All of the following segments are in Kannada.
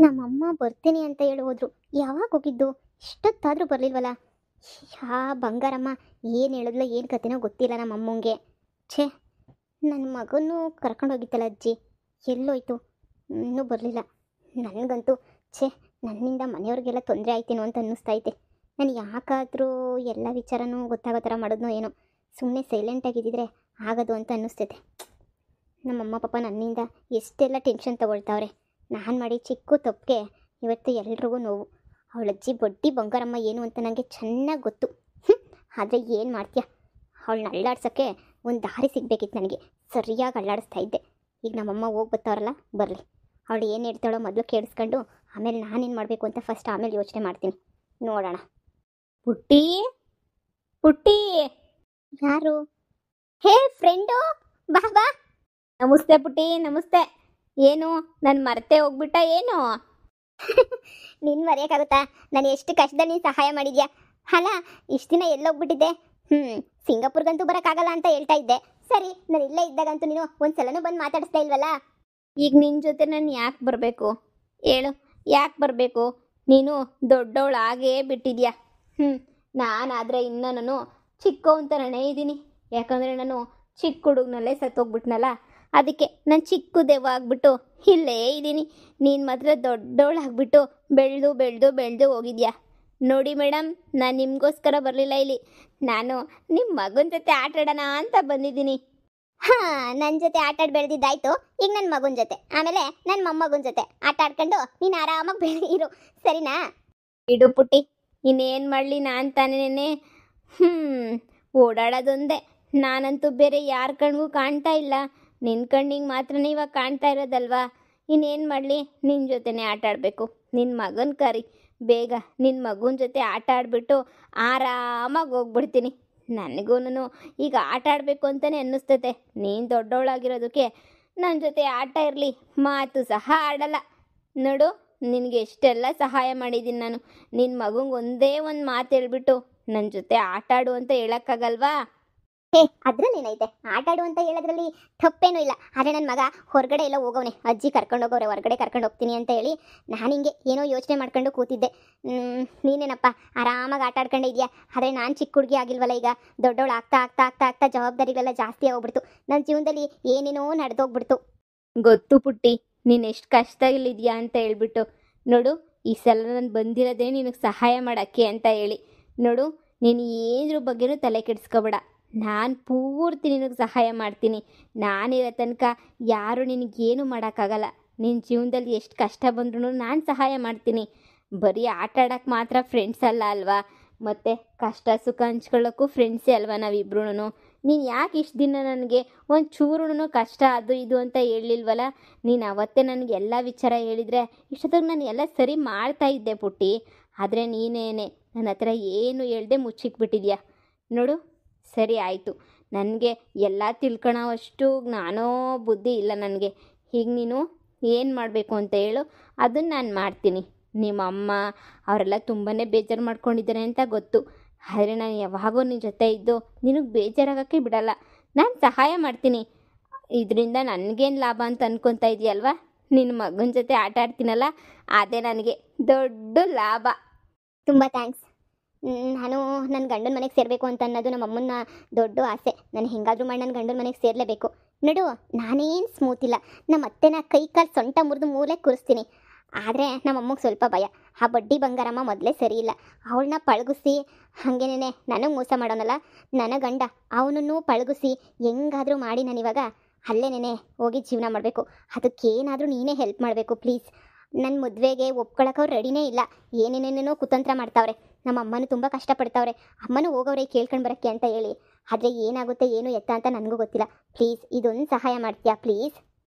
ನಮ್ಮಮ್ಮ ಬರ್ತೀನಿ ಅಂತ ಹೇಳಿ ಹೋದ್ರು. ಯಾವಾಗ ಹೋಗಿದ್ದು? ಇಷ್ಟೊತ್ತಾದರೂ ಬರಲಿಲ್ವಲ್ಲ. ಬಂಗಾರಮ್ಮ ಏನು ಹೇಳಿದ್ಲು, ಏನು ಕತೆನೋ ಗೊತ್ತಿಲ್ಲ ನಮ್ಮಮ್ಮಂಗೆ. ಛೇ, ನನ್ನ ಮಗನೂ ಕರ್ಕೊಂಡೋಗಿತ್ತಲ್ಲ ಅಜ್ಜಿ, ಎಲ್ಲೋಯ್ತು? ಇನ್ನೂ ಬರಲಿಲ್ಲ. ನನಗಂತೂ ಛೇ, ನನ್ನಿಂದ ಮನೆಯವ್ರಿಗೆಲ್ಲ ತೊಂದರೆ ಆಯ್ತೇನೋ ಅಂತ ಅನ್ನಿಸ್ತೈತೆ. ನಾನು ಯಾಕಾದರೂ ಎಲ್ಲ ವಿಚಾರನೂ ಗೊತ್ತಾಗೋ ಥರ ಮಾಡಿದ್ನೋ ಏನೋ. ಸುಮ್ಮನೆ ಸೈಲೆಂಟಾಗಿದ್ದಿದ್ರೆ ಆಗೋದು ಅಂತ ಅನ್ನಿಸ್ತೈತೆ. ನಮ್ಮಮ್ಮ ಪಾಪ ನನ್ನಿಂದ ಎಷ್ಟೆಲ್ಲ ಟೆನ್ಷನ್ ತೊಗೊಳ್ತಾವ್ರೆ. ನಾನು ಮಾಡಿ ಚಿಕ್ಕ ತಪ್ಪಿಗೆ ಇವತ್ತು ಎಲ್ರಿಗೂ ನೋವು. ಅವಳಜ್ಜಿ ಬಡ್ಡಿ ಬಂಗಾರಮ್ಮ ಏನು ಅಂತ ನನಗೆ ಚೆನ್ನಾಗಿ ಗೊತ್ತು. ಆದರೆ ಏನು ಮಾಡ್ತೀಯ, ಅವಳನ್ನ ಅಳ್ಳಾಡ್ಸೋಕ್ಕೆ ಒಂದು ದಾರಿ ಸಿಗಬೇಕಿತ್ತು ನನಗೆ. ಸರಿಯಾಗಿ ಅಳ್ಳಾಡಿಸ್ತಾ ಇದ್ದೆ. ಈಗ ನಮ್ಮಮ್ಮ ಹೋಗಿ ಬರ್ತಾವ್ರಲ್ಲ, ಬರಲಿ. ಅವಳು ಏನು ಹೇಳ್ತಾಳೋ ಮೊದಲು ಕೇಳಿಸ್ಕೊಂಡು ಆಮೇಲೆ ನಾನೇನು ಮಾಡಬೇಕು ಅಂತ ಫಸ್ಟ್ ಆಮೇಲೆ ಯೋಚನೆ ಮಾಡ್ತೀನಿ. ನೋಡೋಣ. ಪುಟ್ಟಿ ಪುಟ್ಟಿ, ಯಾರು? ಹೇ ಫ್ರೆಂಡು, ಬಾ ಬಾ. ನಮಸ್ತೆ ಪುಟ್ಟಿ, ನಮಸ್ತೆ. ಏನು ನಾನು ಮರೆತೇ ಹೋಗ್ಬಿಟ್ಟ ಏನು? ನಿನ್ನ ಮರೆಯೋಕ್ಕಾಗುತ್ತಾ? ನಾನು ಎಷ್ಟು ಕಷ್ಟದಲ್ಲಿ ನೀನು ಸಹಾಯ ಮಾಡಿದ್ಯಾ ಅಲ್ಲ. ಇಷ್ಟು ದಿನ ಎಲ್ಲೋಗ್ಬಿಟ್ಟಿದ್ದೆ? ಸಿಂಗಾಪುರ್ಗಂತೂ ಬರೋಕ್ಕಾಗಲ್ಲ ಅಂತ ಹೇಳ್ತಾ ಇದ್ದೆ. ಸರಿ, ನಾನು ಇಲ್ಲೇ ಇದ್ದಾಗಂತೂ ನೀನು ಒಂದು ಸಲನೂ ಬಂದು ಮಾತಾಡಿಸ್ತಾ ಇಲ್ವಲ್ಲ. ಈಗ ನಿನ್ನ ಜೊತೆ ನಾನು ಯಾಕೆ ಬರಬೇಕು ಹೇಳು? ಯಾಕೆ ಬರಬೇಕು? ನೀನು ದೊಡ್ಡವಳು ಆಗೇ ಬಿಟ್ಟಿದ್ಯಾ. ನಾನಾದರೆ ಇನ್ನೂ ನಾನು ಚಿಕ್ಕವಂತನೇ ಇದ್ದೀನಿ. ಯಾಕಂದರೆ ನಾನು ಚಿಕ್ಕ ಹುಡುಗನಲ್ಲೇ ಸತ್ತೋಗ್ಬಿಟ್ನಲ್ಲ, ಅದಕ್ಕೆ ನಾನು ಚಿಕ್ಕ ದೆವ್ವ ಆಗಿಬಿಟ್ಟು ಇಲ್ಲೇ ಇದ್ದೀನಿ. ನೀನು ಮಾತ್ರ ದೊಡ್ಡವಳಾಗ್ಬಿಟ್ಟು ಬೆಳೆದು ಬೆಳೆದು ಬೆಳೆದು ಹೋಗಿದ್ಯಾ. ನೋಡಿ ಮೇಡಮ್, ನಾನು ನಿಮಗೋಸ್ಕರ ಬರಲಿಲ್ಲ ಇಲ್ಲಿ. ನಾನು ನಿಮ್ಮ ಮಗನ ಜೊತೆ ಆಟ ಆಡೋಣ ಅಂತ ಬಂದಿದ್ದೀನಿ. ನನ್ನ ಜೊತೆ ಆಟ ಆಡಿ ಬೆಳೆದಿದ್ದಾಯ್ತು. ಈಗ ನನ್ನ ಮಗನ ಜೊತೆ, ಆಮೇಲೆ ನನ್ನ ಮೊಮ್ಮಗನ ಜೊತೆ ಆಟ ಆಡ್ಕೊಂಡು ನೀನು ಆರಾಮಾಗಿ ಇರು, ಸರಿನಾ? ಇಡು ಪುಟ್ಟಿ, ಇನ್ನೇನು ಮಾಡಲಿ, ನಾನು ತಾನೇನೆ ಓಡಾಡೋದೊಂದೇ. ನಾನಂತೂ ಬೇರೆ ಯಾರ ಕಣ್ಗೂ ಕಾಣ್ತಾ ಇಲ್ಲ. ನಿನ್ನ ಕಣ್ಣಿಗೆ ಮಾತ್ರನೇ ಇವಾಗ ಕಾಣ್ತಾ ಇರೋದಲ್ವಾ. ಇನ್ನೇನು ಮಾಡಲಿ, ನಿನ್ನ ಜೊತೆನೇ ಆಟ ಆಡಬೇಕು. ನಿನ್ನ ಮಗನ ಕರಿ ಬೇಗ. ನಿನ್ನ ಮಗನ ಜೊತೆ ಆಟ ಆಡಿಬಿಟ್ಟು ಆರಾಮಾಗಿ ಹೋಗ್ಬಿಡ್ತೀನಿ. ನನಗೂ ಈಗ ಆಟ ಆಡಬೇಕು ಅಂತಲೇ ಅನ್ನಿಸ್ತೈತೆ. ನೀನು ದೊಡ್ಡವಳಾಗಿರೋದಕ್ಕೆ ನನ್ನ ಜೊತೆ ಆಟ ಇರಲಿ, ಮಾತು ಸಹ ಆಡಲ್ಲ. ನೋಡು, ನಿನಗೆ ಎಷ್ಟೆಲ್ಲ ಸಹಾಯ ಮಾಡಿದ್ದೀನಿ ನಾನು. ನಿನ್ನ ಮಗಂಗೆ ಒಂದೇ ಒಂದು ಮಾತು ಹೇಳ್ಬಿಟ್ಟು ನನ್ನ ಜೊತೆ ಆಟ ಆಡು ಅಂತ ಹೇಳೋಕ್ಕಾಗಲ್ವಾ? ಅದ್ರಲ್ಲಿ ಏನೈತೆ? ಆಟ ಆಡು ಅಂತ ಹೇಳೋದ್ರಲ್ಲಿ ತಪ್ಪೇನೂ ಇಲ್ಲ. ಆದರೆ ನನ್ನ ಮಗ ಹೊರಗಡೆ ಎಲ್ಲ ಹೋಗವನೆ. ಅಜ್ಜಿ ಕರ್ಕೊಂಡು ಹೋಗೋರೆ, ಹೊರಗಡೆ ಕರ್ಕೊಂಡು ಹೋಗ್ತೀನಿ ಅಂತ ಹೇಳಿ ನಾನು ಹಿಂಗೆ ಏನೋ ಯೋಚನೆ ಮಾಡ್ಕೊಂಡು ಕೂತಿದ್ದೆ. ನೀನೇನಪ್ಪ ಆರಾಮಾಗಿ ಆಟ ಆಡ್ಕೊಂಡೆ ಇದೆಯಾ. ಆದರೆ ನಾನು ಚಿಕ್ಕ ಹುಡುಗಿ ಆಗಿಲ್ವಲ್ಲ. ಈಗ ದೊಡ್ಡವಳು ಆಗ್ತಾ ಆಗ್ತಾ ಆಗ್ತಾ ಆಗ್ತಾ ಜವಾಬ್ದಾರಿಗಳೆಲ್ಲ ಜಾಸ್ತಿ ಆಗೋಗ್ಬಿಡ್ತು. ನನ್ನ ಜೀವನದಲ್ಲಿ ಏನೇನೋ ನಡೆದೋಗ್ಬಿಡ್ತು. ಗೊತ್ತು ಪುಟ್ಟಿ, ನೀನು ಎಷ್ಟು ಕಷ್ಟದಲ್ಲಿದೆಯಾ ಅಂತ ಹೇಳ್ಬಿಟ್ಟು. ನೋಡು, ಈ ಸಲ ನಾನು ಬಂದಿರೋದೇ ನಿನಗೆ ಸಹಾಯ ಮಾಡೋಕ್ಕೆ ಅಂತ ಹೇಳಿ. ನೋಡು, ನೀನು ಏದ್ರ ಬಗ್ಗೆನೂ ತಲೆ ಕೆಡಿಸ್ಕೊಬೇಡ. ನಾನು ಪೂರ್ತಿ ನಿನಗೆ ಸಹಾಯ ಮಾಡ್ತೀನಿ. ನಾನಿರೋ ತನಕ ಯಾರು ನಿನಗೇನು ಮಾಡೋಕ್ಕಾಗಲ್ಲ. ನಿನ್ನ ಜೀವನದಲ್ಲಿ ಎಷ್ಟು ಕಷ್ಟ ಬಂದ್ರೂ ನಾನು ಸಹಾಯ ಮಾಡ್ತೀನಿ. ಬರೀ ಆಟ ಆಡೋಕ್ಕೆ ಮಾತ್ರ ಫ್ರೆಂಡ್ಸ್ ಅಲ್ಲ ಅಲ್ವಾ, ಮತ್ತು ಕಷ್ಟ ಸುಖ ಹಂಚ್ಕೊಳ್ಳೋಕ್ಕೂ ಫ್ರೆಂಡ್ಸೇ ಅಲ್ವಾ ನಾವಿಬ್ರೂ. ನೀನು ಯಾಕೆ ಇಷ್ಟು ದಿನ ನನಗೆ ಒಂದು ಚೂರು ಕಷ್ಟ ಅದು ಇದು ಅಂತ ಹೇಳಿಲ್ವಲ್ಲ. ನೀನು ಅವತ್ತೇ ನನಗೆ ಎಲ್ಲ ವಿಚಾರ ಹೇಳಿದರೆ ಇಷ್ಟೊತ್ತಿಗೆ ನಾನು ಎಲ್ಲ ಸರಿ ಮಾಡ್ತಾಯಿದ್ದೆ ಪುಟ್ಟಿ. ಆದರೆ ನೀನೇನೆ ನನ್ನ ಹತ್ರ ಏನು ಹೇಳ್ದೆ ಮುಚ್ಚಿಕ್ಬಿಟ್ಟಿದ್ಯಾ. ನೋಡು, ಸರಿ ಆಯಿತು, ನನಗೆ ಎಲ್ಲ ತಿಳ್ಕೊಳೋವಷ್ಟು ಜ್ಞಾನೋ ಬುದ್ಧಿ ಇಲ್ಲ ನನಗೆ. ಈಗ ನೀನು ಏನು ಮಾಡಬೇಕು ಅಂತ ಹೇಳು, ಅದನ್ನು ನಾನು ಮಾಡ್ತೀನಿ. ನಿಮ್ಮ ಅಮ್ಮ ಅವರೆಲ್ಲ ತುಂಬಾ ಬೇಜಾರು ಮಾಡ್ಕೊಂಡಿದ್ದಾರೆ ಅಂತ ಗೊತ್ತು. ಆದರೆ ನಾನು ಯಾವಾಗೋ ನಿನ್ನ ಜೊತೆ ಇದ್ದು ನಿನಗೆ ಬೇಜಾರಾಗೋಕ್ಕೆ ಬಿಡಲ್ಲ. ನಾನು ಸಹಾಯ ಮಾಡ್ತೀನಿ. ಇದರಿಂದ ನನಗೇನು ಲಾಭ ಅಂತ ಅಂದ್ಕೊತಾ ಇದೆಯಲ್ವಾ? ನಿನ್ನ ಮಗನ ಜೊತೆ ಆಟ ಆಡ್ತೀನಲ್ಲ, ಅದೇ ನನಗೆ ದೊಡ್ಡ ಲಾಭ. ತುಂಬ ಥ್ಯಾಂಕ್ಸ್. ನಾನು ನನ್ನ ಗಂಡನ ಮನೆಗೆ ಸೇರಬೇಕು ಅಂತ ಅನ್ನೋದು ನಮ್ಮ ಅಮ್ಮನ ದೊಡ್ಡ ಆಸೆ. ನಾನು ಹೆಂಗಾದರೂ ಮಾಡಿ ನನ್ನ ಗಂಡನ ಮನೆಗೆ ಸೇರಲೇಬೇಕು. ನೋಡು, ನಾನೇನು ಸ್ಮೂತ್ ಇಲ್ಲ. ನಮ್ಮ ಅತ್ತೆನ ಕೈ ಕಾಲು ಸೊಂಟ ಮುರಿದು ಮೂಲೆ ಕೂರಿಸ್ತೀನಿ. ಆದರೆ ನಮ್ಮಮ್ಮಗೆ ಸ್ವಲ್ಪ ಭಯ. ಆ ಬಡ್ಡಿ ಬಂಗಾರಮ್ಮ ಮೊದಲೇ ಸರಿ ಇಲ್ಲ. ಅವಳನ್ನ ಪಳಗಿಸಿ ಹಾಗೇನೇ ನನಗೆ ಮೋಸ ಮಾಡೋನಲ್ಲ ನನ್ನ ಗಂಡ, ಅವನನ್ನು ಪಳಗಿಸಿ ಹೆಂಗಾದರೂ ಮಾಡಿ ನಾನಿವಾಗ ಅಲ್ಲೇನೇ ಹೋಗಿ ಜೀವನ ಮಾಡಬೇಕು. ಅದಕ್ಕೇನಾದರೂ ನೀನೇ ಹೆಲ್ಪ್ ಮಾಡಬೇಕು ಪ್ಲೀಸ್. ನನ್ನ ಮದುವೆಗೆ ಒಪ್ಕೊಳ್ಳೋಕೆ ಅವ್ರು ರೆಡಿನೇ ಇಲ್ಲ. ಏನೇನೇನೇನೋ ಕುತಂತ್ರ ಮಾಡ್ತಾವ್ರೆ. ನಮ್ಮ ಅಮ್ಮನೂ ತುಂಬ ಕಷ್ಟಪಡ್ತಾವ್ರೆ. ಅಮ್ಮನೂ ಹೋಗವ್ರೆ ಕೇಳ್ಕೊಂಡು ಬರೋಕ್ಕೆ ಅಂತ ಹೇಳಿ. ಆದರೆ ಏನಾಗುತ್ತೆ ಏನು ಎತ್ತ ಅಂತ ನನಗೂ ಗೊತ್ತಿಲ್ಲ. ಪ್ಲೀಸ್ ಇದೊಂದು ಸಹಾಯ ಮಾಡ್ತೀಯಾ ಪ್ಲೀಸ್?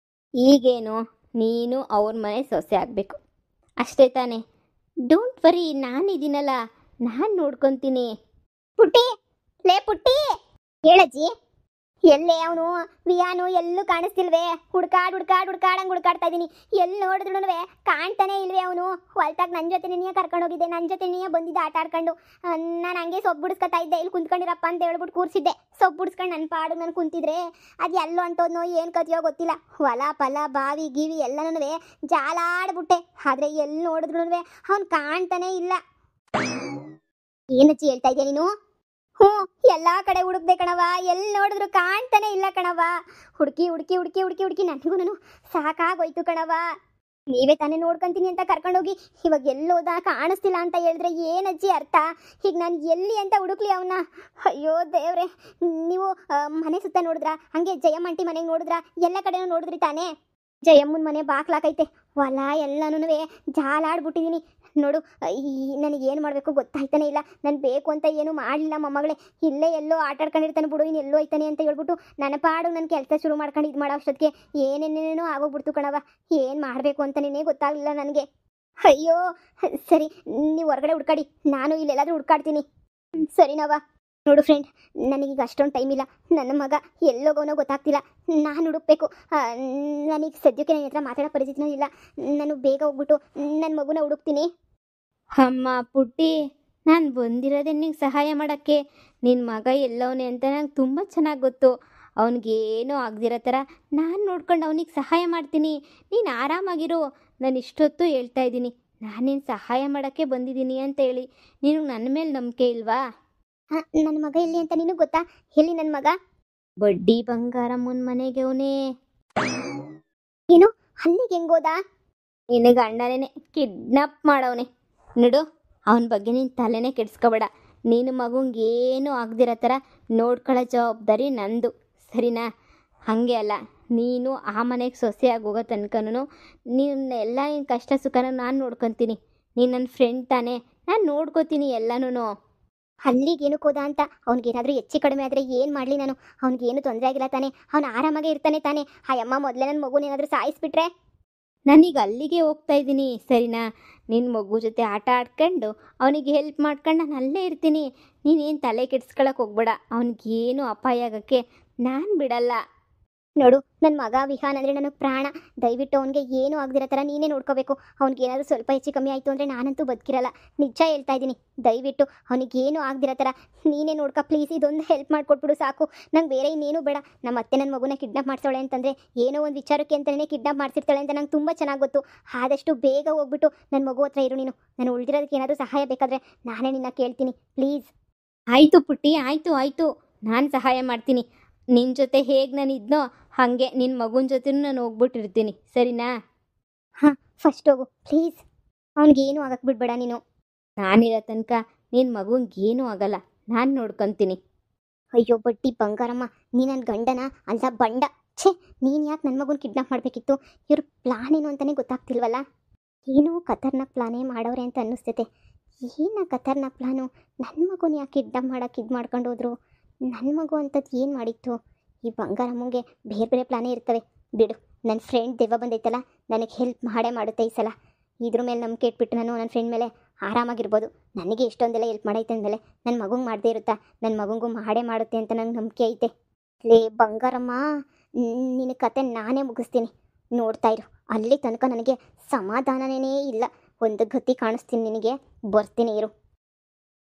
ಈಗೇನು ನೀನು ಅವ್ರ ಮನೆ ಸೊಸೆ ಆಗಬೇಕು ಅಷ್ಟೇ ತಾನೇ? ಡೋಂಟ್ ವರಿ, ನಾನಿದ್ದೀನಲ್ಲ, ನಾನು ನೋಡ್ಕೊತೀನಿ. ಪುಟ್ಟಿ, ಲೇ ಪುಟ್ಟಿ, ಹೇಳಜ್ಜಿ. ಎಲ್ಲೇ ಅವನು ವಿಯಾನು ಎಲ್ಲೂ ಕಾಣಿಸ್ತಿಲ್ವೇ? ಹುಡ್ಕಾಡಂಗ್ ಹುಡ್ಕಾಡ್ತಾ ಇದ್ದೀನಿ. ಎಲ್ಲಿ ನೋಡಿದ್ರು ಕಾಣ್ತಾನೆ ಇಲ್ವೇ ಅವನು? ಹೊಲ್ತಾಗ ನನ್ನ ಜೊತೆ ನೀನೇ ಕರ್ಕೊಂಡು ಹೋಗಿದ್ದೆ, ನನ್ನ ಜೊತೆ ನೀನೇ ಬಂದಿದ್ದೆ ಆಟ ಆಡ್ಕೊಂಡು. ನಾನು ಹಂಗೆ ಸೊಪ್ಪು ಬಿಡಿಸ್ಕೊತಾ ಇದ್ದೆ, ಇಲ್ಲಿ ಕುಂತ್ಕೊಂಡಿರಪ್ಪ ಅಂತ ಹೇಳ್ಬಿಟ್ಟು ಕೂರಿಸಿದ್ದೆ. ಸೊಪ್ಪು ಬಿಡಿಸ್ಕೊಂಡು ನನ್ನ ಪಾಡು ನಾನು ಕುಂತಿದ್ರೆ ಅದು ಎಲ್ಲೋ ಅಂಟೋದ್ನೋ ಏನು ಕಥೆಯೋ ಗೊತ್ತಿಲ್ಲ. ಹೊಲ ಫಲ ಬಾವಿ ಗೀವಿ ಎಲ್ಲನೂ ಜಾಲಾಡ್ಬಿಟ್ಟೆ. ಆದರೆ ಎಲ್ಲಿ ನೋಡಿದ್ರು ಅವ್ನು ಕಾಣ್ತಾನೆ ಇಲ್ಲ. ಏನಚ್ಚಿ ಹೇಳ್ತಾ ಇದೆಯಾ ನೀನು? ಹ್ಞೂ, ಎಲ್ಲಾ ಕಡೆ ಹುಡುಕ್ದೆ ಕಣವ, ಎಲ್ಲಿ ನೋಡಿದ್ರು ಕಾಣ್ತಾನೆ ಇಲ್ಲ ಕಣವ. ಹುಡುಕಿ ನನಗೂ ಸಾಕಾಗೋಯ್ತು ಕಣವ. ನೀವೇ ತಾನೇ ನೋಡ್ಕೊಂತೀನಿ ಅಂತ ಕರ್ಕೊಂಡೋಗಿ ಇವಾಗ ಎಲ್ಲೋದ ಕಾಣಿಸ್ತಿಲ್ಲ ಅಂತ ಹೇಳಿದ್ರೆ ಏನಜ್ಜಿ ಅರ್ಥ? ಈಗ ನಾನು ಎಲ್ಲಿ ಅಂತ ಹುಡುಕ್ಲಿ ಅವನ್ನ? ಅಯ್ಯೋ ದೇವ್ರೆ, ನೀವು ಮನೆ ಸುತ್ತ ನೋಡಿದ್ರಾ? ಹಂಗೆ ಜಯಮ್ಮಂಟಿ ಮನೆಗೆ ನೋಡಿದ್ರಾ? ಎಲ್ಲ ಕಡೆನೂ ನೋಡಿದ್ರಿ ತಾನೇ? ಜಯಮ್ಮನ ಮನೆ ಬಾಕ್ಲಾಕೈತೆ, ಹೊಲ ಎಲ್ಲನೂ ಜಾಲಾಡ್ಬಿಟ್ಟಿದ್ದೀನಿ ನೋಡು. ನನಗೇನು ಮಾಡಬೇಕು ಗೊತ್ತಾಯ್ತಾನೆ ಇಲ್ಲ. ನಾನು ಬೇಕು ಅಂತ ಏನೂ ಮಾಡಲಿಲ್ಲ ಮೊಮ್ಮಗಳೇ. ಇಲ್ಲೇ ಎಲ್ಲೋ ಆಟಾಡ್ಕೊಂಡಿರ್ತಾನೆ ಬಿಡು, ಇನ್ನು ಎಲ್ಲೋ ಐತಾನೆ ಅಂತ ಹೇಳ್ಬಿಟ್ಟು ನನ್ನ ಪಾಡು ನನ್ನ ಕೆಲಸ ಶುರು ಮಾಡ್ಕೊಂಡು ಇದು ಮಾಡೋ ಅಷ್ಟೊತ್ತಿಗೆ ಏನೇನೇನೋ ಆಗೋಗ್ಬಿಡ್ತು ಕಣವ. ಏನು ಮಾಡಬೇಕು ಅಂತಲೇ ಗೊತ್ತಾಗಲಿಲ್ಲ ನನಗೆ. ಅಯ್ಯೋ ಸರಿ, ನೀವು ಹೊರಗಡೆ ಹುಡ್ಕಾಡಿ, ನಾನು ಇಲ್ಲೆಲ್ಲಾದರೂ ಹುಡ್ಕಾಡ್ತೀನಿ. ಸರಿನವ. ನೋಡು ಫ್ರೆಂಡ್, ನನಗೀಗ ಅಷ್ಟೊಂದು ಟೈಮ್ ಇಲ್ಲ. ನನ್ನ ಮಗ ಎಲ್ಲೋಗೋನೋ ಗೊತ್ತಾಗ್ತಿಲ್ಲ, ನಾನು ಹುಡುಕ್ಬೇಕು. ನನಗೆ ಸದ್ಯಕ್ಕೆ ನನ್ನ ಹತ್ರ ಮಾತಾಡೋ ಪರಿಸ್ಥಿತಿನೂ ಇಲ್ಲ. ನಾನು ಬೇಗ ಹೋಗ್ಬಿಟ್ಟು ನನ್ನ ಮಗುನ ಹುಡುಕ್ತೀನಿ. ಅಮ್ಮ ಪುಟ್ಟಿ, ನಾನು ಬಂದಿರೋದೇ ನಿಂಗೆ ಸಹಾಯ ಮಾಡೋಕ್ಕೆ. ನಿನ್ನ ಮಗ ಎಲ್ಲವನೇ ಅಂತ ನಂಗೆ ತುಂಬ ಚೆನ್ನಾಗಿ ಗೊತ್ತು. ಅವನಿಗೇನೂ ಆಗದಿರೋ ಥರ ನಾನು ನೋಡ್ಕೊಂಡು ಅವನಿಗೆ ಸಹಾಯ ಮಾಡ್ತೀನಿ. ನೀನು ಆರಾಮಾಗಿರು. ನಾನು ಇಷ್ಟೊತ್ತು ಹೇಳ್ತಾ ಇದ್ದೀನಿ, ನಾನು ನಿನ್ನ ಸಹಾಯ ಮಾಡೋಕ್ಕೆ ಬಂದಿದ್ದೀನಿ ಅಂತ ಹೇಳಿ. ನಿನಗೆ ನನ್ನ ಮೇಲೆ ನಂಬಿಕೆ ಇಲ್ವಾ? ನನ್ನ ಮಗ ಎಲ್ಲಿ ಅಂತ ನಿನಗೆ ಗೊತ್ತಾ? ಎಲ್ಲಿ ನನ್ನ ಮಗ? ಬಡ್ಡಿ ಬಂಗಾರಮ್ಮನ ಮನೆಗೆ ಅವನೇ. ಏನು, ಅಲ್ಲಿಗೆ ಹೆಂಗೋದ? ನಿನ್ನ ಗಂಡನೇ ಕಿಡ್ನಾಪ್ ಮಾಡವನೆ ನೋಡು. ಅವನ ಬಗ್ಗೆ ನೀನು ತಲೆನೇ ಕೆಡಿಸ್ಕೋಬೇಡ. ನೀನು ಮಗುಂಗೆ ಏನೂ ಆಗದಿರೋ ಥರ ನೋಡ್ಕೊಳ್ಳೋ ಜವಾಬ್ದಾರಿ ನಂದು, ಸರಿನಾ? ಹಾಗೆ ಅಲ್ಲ, ನೀನು ಆ ಮನೆಗೆ ಸೊಸೆಯಾಗಿ ಹೋಗೋ ತನಕನೂ ನಿನ್ನ ಕಷ್ಟ ಸುಖನ ನಾನು ನೋಡ್ಕೊತೀನಿ. ನೀನು ನನ್ನ ಫ್ರೆಂಡ್ ತಾನೇ, ನಾನು ನೋಡ್ಕೋತೀನಿ ಎಲ್ಲನೂ. ಅಲ್ಲಿಗೇನಕ್ಕೆ ಹೋದ ಅಂತ? ಅವ್ನಿಗೇನಾದರೂ ಹೆಚ್ಚು ಕಡಿಮೆ ಆದರೆ ಏನು ಮಾಡಲಿ ನಾನು? ಅವ್ನಿಗೇನು ತೊಂದರೆ ಆಗಿಲ್ಲ ತಾನೆ? ಅವ್ನು ಆರಾಮಾಗೇ ಇರ್ತಾನೆ ತಾನೆ? ಆ ಅಮ್ಮ ಮೊದಲೇ ನನ್ನ ಮಗುನೇನಾದರೂ ಸಾಯಿಸ್ಬಿಟ್ರೆ? ನಾನೀಗ ಅಲ್ಲಿಗೆ ಹೋಗ್ತಾ ಇದ್ದೀನಿ, ಸರಿನಾ? ನಿನ್ನ ಮಗು ಜೊತೆ ಆಟ ಆಡ್ಕೊಂಡು ಅವನಿಗೆ ಹೆಲ್ಪ್ ಮಾಡ್ಕೊಂಡು ನಾನು ಅಲ್ಲೇ ಇರ್ತೀನಿ. ನೀನೇನು ತಲೆ ಕೆಡಿಸ್ಕೊಳಕ್ಕೆ ಹೋಗ್ಬೇಡ. ಅವನಿಗೇನು ಅಪಾಯ ಆಗೋಕ್ಕೆ ನಾನು ಬಿಡಲ್ಲ. ನೋಡು, ನನ್ನ ಮಗ ವಿಹಾನ್ ಅಂದರೆ ನನಗೆ ಪ್ರಾಣ. ದಯವಿಟ್ಟು ಅವನಿಗೆ ಏನೂ ಆಗದಿರೋ ಥರ ನೀನೇ ನೋಡ್ಕೋಬೇಕು. ಅವ್ನಿಗೇನಾದರೂ ಸ್ವಲ್ಪ ಹೆಚ್ಚು ಕಮ್ಮಿ ಆಯಿತು ಅಂದರೆ ನಾನಂತೂ ಬದುಕಿರಲ್ಲ. ನಿಜ ಹೇಳ್ತಾ ಇದ್ದೀನಿ. ದಯವಿಟ್ಟು ಅವನಿಗೇನು ಆಗದಿರೋ ಥರ ನೀನೇ ನೋಡ್ಕೊ ಪ್ಲೀಸ್. ಇದೊಂದು ಹೆಲ್ಪ್ ಮಾಡಿಕೊಟ್ಬಿಡು ಸಾಕು. ನಂಗೆ ಬೇರೆ ಇನ್ನೇನು ಬೇಡ. ನಮ್ಮ ಅತ್ತೆ ನನ್ನ ಮಗುನ ಕಿಡ್ನಾಪ್ ಮಾಡ್ತಾಳೆ ಅಂತಂದರೆ ಏನೋ ಒಂದು ವಿಚಾರಕ್ಕೆ ಅಂತಲೇ ಕಿಡ್ನಾಪ್ ಮಾಡ್ತಿರ್ತಾಳೆ ಅಂತ ನಂಗೆ ತುಂಬ ಚೆನ್ನಾಗಿ ಗೊತ್ತು. ಆದಷ್ಟು ಬೇಗ ಹೋಗ್ಬಿಟ್ಟು ನನ್ನ ಮಗು ಹತ್ರ ಇರು ನೀನು. ನಾನು ಉಳಿದಿರೋದಕ್ಕೆ ಏನಾದರೂ ಸಹಾಯ ಬೇಕಾದರೆ ನಾನೇ ನಿನ್ನ ಕೇಳ್ತೀನಿ, ಪ್ಲೀಸ್. ಆಯಿತು ಪುಟ್ಟಿ, ಆಯಿತು, ನಾನು ಸಹಾಯ ಮಾಡ್ತೀನಿ. ನಿನ್ನ ಜೊತೆ ಹೇಗೆ ನಾನು ಇದ್ನೋ ಹಾಗೆ ನಿನ್ನ ಮಗುನ ಜೊತೆನೂ ನಾನು ಹೋಗ್ಬಿಟ್ಟಿರ್ತೀನಿ, ಸರಿನಾ? ಹಾಂ, ಫಸ್ಟ್ ಹೋಗು ಪ್ಲೀಸ್. ಅವ್ನಿಗೇನು ಆಗಕ್ಕೆ ಬಿಡಬೇಡ ನೀನು. ನಾನಿರೋ ತನಕ ನಿನ್ನ ಮಗುಂಗೇನೂ ಆಗಲ್ಲ, ನಾನು ನೋಡ್ಕೊತೀನಿ. ಅಯ್ಯೋ ಬಡ್ಡಿ ಬಂಗಾರಮ್ಮ, ನೀ ನನ್ನ ಗಂಡನ ಅಲ್ಲ ಬಂಡ. ಛೇ, ನೀನು ಯಾಕೆ ನನ್ನ ಮಗುನ ಕಿಡ್ನಾಪ್ ಮಾಡಬೇಕಿತ್ತು? ಇವ್ರ ಪ್ಲಾನ್ ಏನು ಅಂತಲೇ ಗೊತ್ತಾಗ್ತಿಲ್ವಲ್ಲ. ಏನೋ ಖತರ್ನಾಕ್ ಪ್ಲಾನೇ ಮಾಡೋರೆ ಅಂತ ಅನ್ನಿಸ್ತೈತೆ. ಏನು ಖತರ್ನಾಕ್ ಪ್ಲಾನು? ನನ್ನ ಮಗುನ ಯಾಕೆ ಕಿಡ್ನಾಪ್ ಮಾಡೋಕೆ ಇದು ಮಾಡ್ಕೊಂಡು ಹೋದ್ರು? ನನ್ನ ಮಗು ಅಂಥದ್ದು ಏನು ಮಾಡಿತ್ತು? ಈ ಬಂಗಾರಮ್ಮಂಗೆ ಬೇರೆ ಬೇರೆ ಪ್ಲಾನೇ ಇರ್ತವೆ ಬಿಡು. ನನ್ನ ಫ್ರೆಂಡ್ ದೆವ್ವ ಬಂದೈತಲ್ಲ, ನನಗೆ ಹೆಲ್ಪ್ ಮಾಡೇ ಮಾಡುತ್ತೆ ಈ ಸಲ. ಇದ್ರ ಮೇಲೆ ನಂಬಿಕೆ ಇಟ್ಬಿಟ್ಟು ನಾನು ನನ್ನ ಫ್ರೆಂಡ್ ಮೇಲೆ ಆರಾಮಾಗಿರ್ಬೋದು. ನನಗೆ ಎಷ್ಟೊಂದೆಲ್ಲ ಹೆಲ್ಪ್ ಮಾಡೈತೆ ಅಂದಮೇಲೆ ನನ್ನ ಮಗುಂಗೆ ಮಾಡದೇ ಇರುತ್ತಾ? ನನ್ನ ಮಗುಂಗೂ ಮಾಡೇ ಮಾಡುತ್ತೆ ಅಂತ ನಂಗೆ ನಂಬಿಕೆ ಐತೆ. ಲೇ ಬಂಗಾರಮ್ಮ, ನಿನ್ನ ಕತೆ ನಾನೇ ಮುಗಿಸ್ತೀನಿ, ನೋಡ್ತಾ ಇರು. ಅಲ್ಲಿ ತನಕ ನನಗೆ ಸಮಾಧಾನನೇ ಇಲ್ಲ. ಒಂದು ಗತಿ ಕಾಣಿಸ್ತೀನಿ ನಿನಗೆ, ಬರ್ತೀನಿ ಇರು.